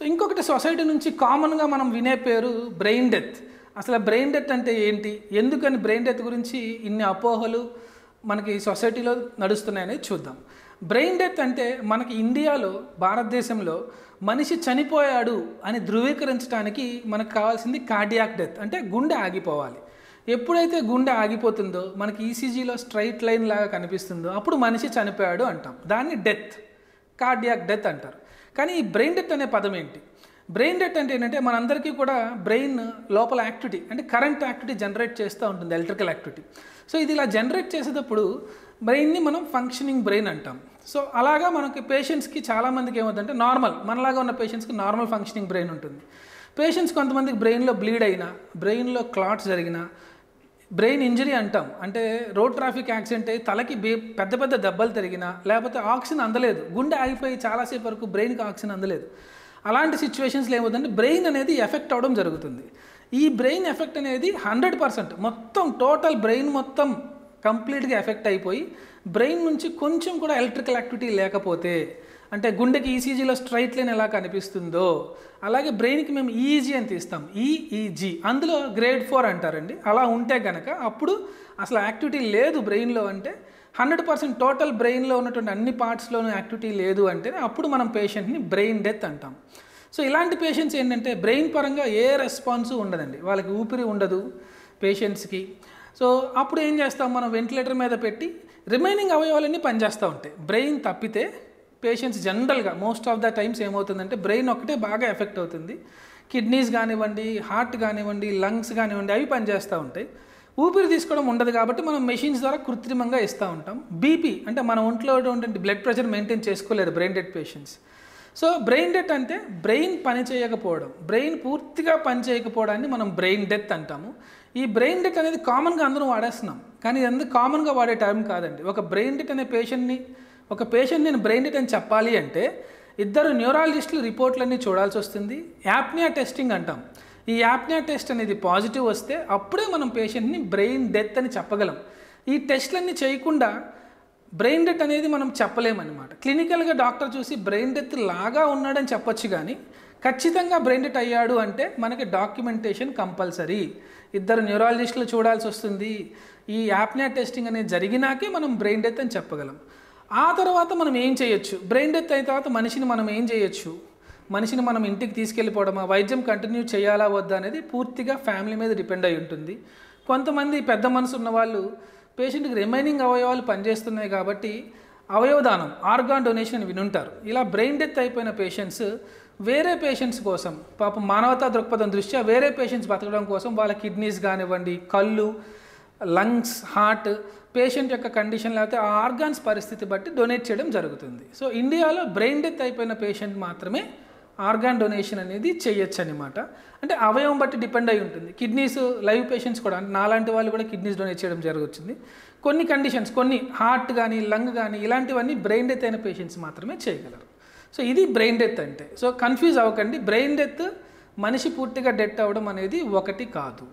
So ఇంకొకటి society నుంచి కామన్గా మనం వినే పేరు బ్రెయిన్ డెత్. అసలు బ్రెయిన్ డెత్ అంటే ఏంటి, ఎందుకని బ్రెయిన్ డెత్ గురించి ఇన్ని అపోహలు మనకి సొసైటీలో నడుస్తున్నాయనేది చూద్దాం. బ్రెయిన్ డెత్ అంటే మనకి ఇండియాలో, భారతదేశంలో మనిషి చనిపోయాడు అని ధృవీకరించడానికి మనకు కావాల్సింది కార్డియాక్ డెత్, అంటే గుండె ఆగిపోవాలి. ఎప్పుడైతే గుండె ఆగిపోతుందో, మనకి ఈసీజీలో స్ట్రైట్ లైన్ లాగా కనిపిస్తుందో, అప్పుడు మనిషి చనిపోయాడు అంటాం. దాన్ని డెత్, కార్డియాక్ డెత్ అంటారు. కానీ ఈ బ్రెయిన్ డెత్ అనే పదం ఏంటి? బ్రెయిన్ డెత్ అంటే ఏంటంటే మనందరికీ కూడా బ్రెయిన్ లోపల యాక్టివిటీ, అంటే కరెంట్ యాక్టివిటీ జనరేట్ చేస్తూ ఉంటుంది, ఎలక్ట్రికల్ యాక్టివిటీ. సో ఇది ఇలా జనరేట్ చేసేటప్పుడు బ్రెయిన్ని మనం ఫంక్షనింగ్ బ్రెయిన్ అంటాం. సో అలాగా మనకి పేషెంట్స్కి చాలామందికి ఏమవుతుందంటే, నార్మల్ మనలాగా ఉన్న పేషెంట్స్కి నార్మల్ ఫంక్షనింగ్ బ్రెయిన్ ఉంటుంది. పేషెంట్స్ కొంతమందికి బ్రెయిన్లో బ్లీడ్ అయినా, బ్రెయిన్లో క్లాట్స్ జరిగినా, బ్రెయిన్ ఇంజరీ అంటాం, అంటే రోడ్ ట్రాఫిక్ యాక్సిడెంట్ అయ్యి తలకి పెద్ద పెద్ద దెబ్బలు తిరిగినా, లేకపోతే ఆక్సిజన్ అందలేదు, గుండె ఆగిపోయి చాలాసేపు వరకు బ్రెయిన్కి ఆక్సిజన్ అందలేదు, అలాంటి సిచ్యువేషన్స్లో ఏమవుతుందంటే బ్రెయిన్ అనేది ఎఫెక్ట్ అవ్వడం జరుగుతుంది. ఈ బ్రెయిన్ ఎఫెక్ట్ అనేది 100% మొత్తం టోటల్ బ్రెయిన్ మొత్తం కంప్లీట్గా ఎఫెక్ట్ అయిపోయి, బ్రెయిన్ నుంచి కొంచెం కూడా ఎలక్ట్రికల్ యాక్టివిటీ లేకపోతే, అంటే గుండెకి ఈసీజీలో స్ట్రైట్ లైన్ ఎలా కనిపిస్తుందో అలాగే బ్రెయిన్కి మేము ఈఈజీ అని తీస్తాం, ఈఈజీ, అందులో గ్రేడ్ 4 అంటారండి. అలా ఉంటే కనుక అప్పుడు అసలు యాక్టివిటీ లేదు బ్రెయిన్లో, అంటే 100% టోటల్ బ్రెయిన్లో ఉన్నటువంటి అన్ని పార్ట్స్లోనూ యాక్టివిటీ లేదు అంటే అప్పుడు మనం పేషెంట్ని బ్రెయిన్ డెత్ అంటాం. సో ఇలాంటి పేషెంట్స్ ఏంటంటే బ్రెయిన్ పరంగా ఏ రెస్పాన్సు ఉండదండి, వాళ్ళకి ఊపిరి ఉండదు పేషెంట్స్కి. సో అప్పుడు ఏం చేస్తాం, మనం వెంటిలేటర్ మీద పెట్టి రిమైనింగ్ అవయవాలన్నీ పనిచేస్తూ ఉంటాయి. బ్రెయిన్ తప్పితే పేషెంట్స్ జనరల్గా మోస్ట్ ఆఫ్ ద టైమ్స్ ఏమవుతుందంటే బ్రెయిన్ ఒక్కటే బాగా ఎఫెక్ట్ అవుతుంది. కిడ్నీస్ కానివ్వండి, హార్ట్ కానివ్వండి, లంగ్స్ కానివ్వండి, అవి పనిచేస్తూ ఉంటాయి. ఊపిరి తీసుకోవడం ఉండదు కాబట్టి మనం మెషిన్స్ ద్వారా కృత్రిమంగా ఇస్తూ ఉంటాం. బీపీ అంటే మన ఒంట్లో ఉన్నటువంటి బ్లడ్ ప్రెషర్ మెయింటైన్ చేసుకోలేరు brain dead patients. So brain death అంటే బ్రెయిన్ పని చేయకపోవడం, బ్రెయిన్ పూర్తిగా పని చేయకపోవడాన్ని మనం బ్రెయిన్ డెత్ అంటాము. ఈ బ్రెయిన్ డెత్ అనేది కామన్గా అందరం వాడేస్తున్నాం, కానీ ఇది ఎందుకు కామన్గా వాడే టర్మ్ కాదండి. ఒక బ్రెయిన్ డెత్ అనే ఒక పేషెంట్ నేను బ్రెయిన్ డెత్ అని చెప్పాలి అంటే ఇద్దరు న్యూరాలజిస్టులు రిపోర్ట్లన్నీ చూడాల్సి వస్తుంది. యాప్నియా టెస్టింగ్ అంటాం. ఈ యాప్నియా టెస్ట్ అనేది పాజిటివ్ వస్తే అప్పుడే మనం పేషెంట్ని బ్రెయిన్ డెత్ అని చెప్పగలం. ఈ టెస్ట్లన్నీ చేయకుండా బ్రెయిన్ డెత్ అనేది మనం చెప్పలేమన్నమాట. క్లినికల్గా డాక్టర్ చూసి బ్రెయిన్ డెత్ లాగా ఉన్నాడని చెప్పొచ్చు, కానీ ఖచ్చితంగా బ్రెయిన్ డెత్ అయ్యాడు అంటే మనకి డాక్యుమెంటేషన్ కంపల్సరీ. ఇద్దరు న్యూరాలజిస్టులు చూడాల్సి వస్తుంది. ఈ యాప్నియా టెస్టింగ్ అనేది జరిగినాకే మనం బ్రెయిన్ డెత్ అని చెప్పగలం. ఆ తర్వాత మనం ఏం చేయొచ్చు, బ్రెయిన్ డెత్ అయిన తర్వాత మనిషిని మనం ఏం చేయొచ్చు, మనిషిని మనం ఇంటికి తీసుకెళ్ళిపోవడమా, వైద్యం కంటిన్యూ చేయాలా వద్దా అనేది పూర్తిగా ఫ్యామిలీ మీద డిపెండ్ అయి ఉంటుంది. కొంతమంది పెద్ద మనసు ఉన్న వాళ్ళు పేషెంట్కి రిమైనింగ్ అవయవాలు పనిచేస్తున్నాయి కాబట్టి అవయవదానం, ఆర్గాన్ డొనేషన్ అని వినుంటారు. ఇలా బ్రెయిన్ డెత్ అయిపోయిన పేషెంట్స్ వేరే పేషెంట్స్ కోసం, పాపం మానవతా దృక్పథం దృష్ట్యా వేరే పేషెంట్స్ బతకడం కోసం వాళ్ళ కిడ్నీస్ కానివ్వండి, కళ్ళు, లంగ్స్, హార్ట్, పేషెంట్ యొక్క కండిషన్ లేకపోతే ఆ ఆర్గాన్స్ పరిస్థితి బట్టి డొనేట్ చేయడం జరుగుతుంది. సో ఇండియాలో బ్రెయిన్ డెత్ అయిపోయిన పేషెంట్ మాత్రమే ఆర్గాన్ డొనేషన్ అనేది చేయొచ్చు అనమాట. అంటే అవయవం బట్టి డిపెండ్ అయి ఉంటుంది. కిడ్నీస్ లైవ్ పేషెంట్స్ కూడా, అంటే నాలాంటి వాళ్ళు కూడా కిడ్నీస్ డొనేట్ చేయడం జరుగుతుంది. కొన్ని కండిషన్స్, కొన్ని హార్ట్ కానీ లంగ్ కానీ ఇలాంటివన్నీ బ్రెయిన్ డెత్ అయిన పేషెంట్స్ మాత్రమే చేయగలరు. సో ఇది బ్రెయిన్ డెత్ అంటే. సో కన్ఫ్యూజ్ అవ్వకండి, బ్రెయిన్ డెత్ మనిషి పూర్తిగా డెత్ అవ్వడం అనేది ఒకటి కాదు.